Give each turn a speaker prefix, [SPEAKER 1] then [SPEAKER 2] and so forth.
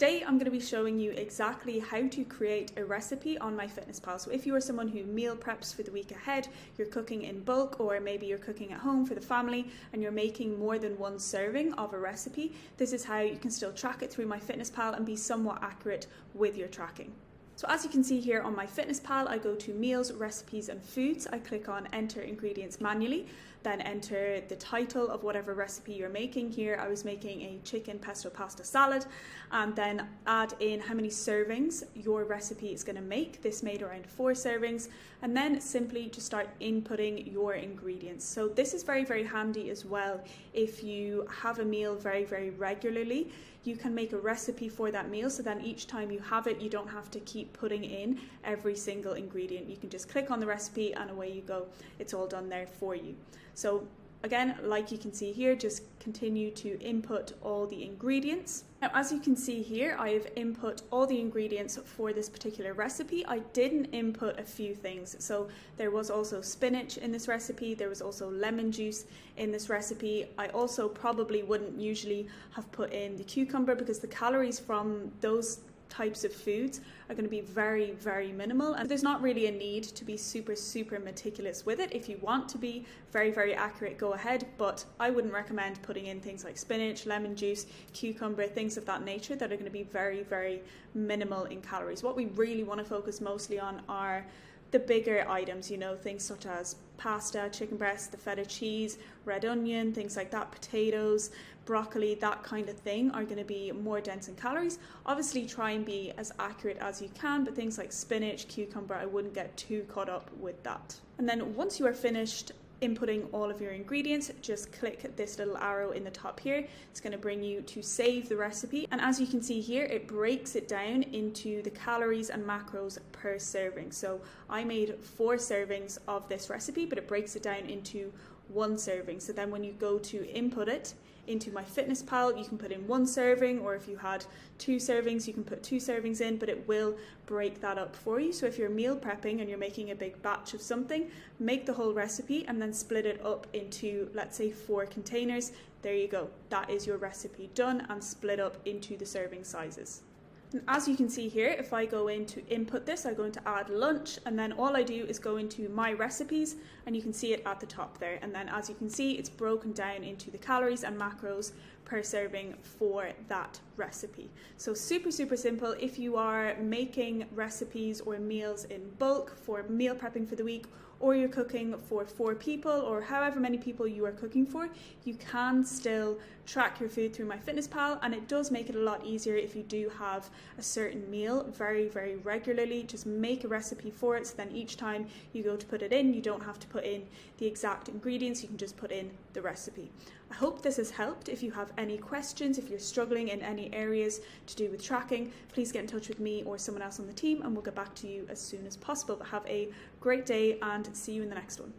[SPEAKER 1] Today I'm going to be showing you exactly how to create a recipe on MyFitnessPal. So if you are someone who meal preps for the week ahead, you're cooking in bulk, or maybe you're cooking at home for the family and you're making more than one serving of a recipe, this is how you can still track it through MyFitnessPal and be somewhat accurate with your tracking. So as you can see here on MyFitnessPal, I go to Meals, Recipes and Foods. I click on Enter Ingredients Manually, then enter the title of whatever recipe you're making. Here I was making a chicken pesto pasta salad, and then add in how many servings your recipe is going to make. This made around 4 servings, and then simply just start inputting your ingredients. So this is very, very handy as well. If you have a meal very, very regularly, you can make a recipe for that meal, so then each time you have it, you don't have to keep putting in every single ingredient. You can just click on the recipe and away you go. It's all done there for you. So again, like you can see here, just continue to input all the ingredients. Now, as you can see here, I have input all the ingredients for this particular recipe. I didn't input a few things. So there was also spinach in this recipe. There was also lemon juice in this recipe. I also probably wouldn't usually have put in the cucumber because the calories from those types of foods are going to be very, very minimal, and there's not really a need to be super meticulous with it. If you want to be very, very accurate, go ahead, but I wouldn't recommend putting in things like spinach, lemon juice, cucumber, things of that nature that are going to be very, very minimal in calories. What we really want to focus mostly on are the bigger items, you know, things such as pasta, chicken breast, the feta cheese, red onion, things like that, potatoes, broccoli, that kind of thing are going to be more dense in calories. Obviously try and be as accurate as you can, but things like spinach, cucumber, I wouldn't get too caught up with that. And then once you are finished inputting all of your ingredients, just click this little arrow in the top here. It's going to bring you to save the recipe, and as you can see here, it breaks it down into the calories and macros per serving. So I made 4 servings of this recipe, but it breaks it down into 1 serving. So then when you go to input it into MyFitnessPal, you can put in 1 serving, or if you had 2 servings, you can put 2 servings in, but it will break that up for you. So if you're meal prepping and you're making a big batch of something, make the whole recipe and then split it up into, let's say, 4 containers. There you go. That is your recipe done and split up into the serving sizes. And as you can see here, if I go in to input this, I go into add lunch, and then all I do is go into my recipes, and you can see it at the top there. And then as you can see, it's broken down into the calories and macros per serving for that recipe. So super simple. If you are making recipes or meals in bulk for meal prepping for the week, or you're cooking for 4 people or however many people you are cooking for, you can still track your food through MyFitnessPal, and it does make it a lot easier if you do have a certain meal very, very regularly. Just make a recipe for it, so then each time you go to put it in, you don't have to put in the exact ingredients, you can just put in the recipe. I hope this has helped. If you have any questions, if you're struggling in any areas to do with tracking, please get in touch with me or someone else on the team, and we'll get back to you as soon as possible. But have a great day and see you in the next one.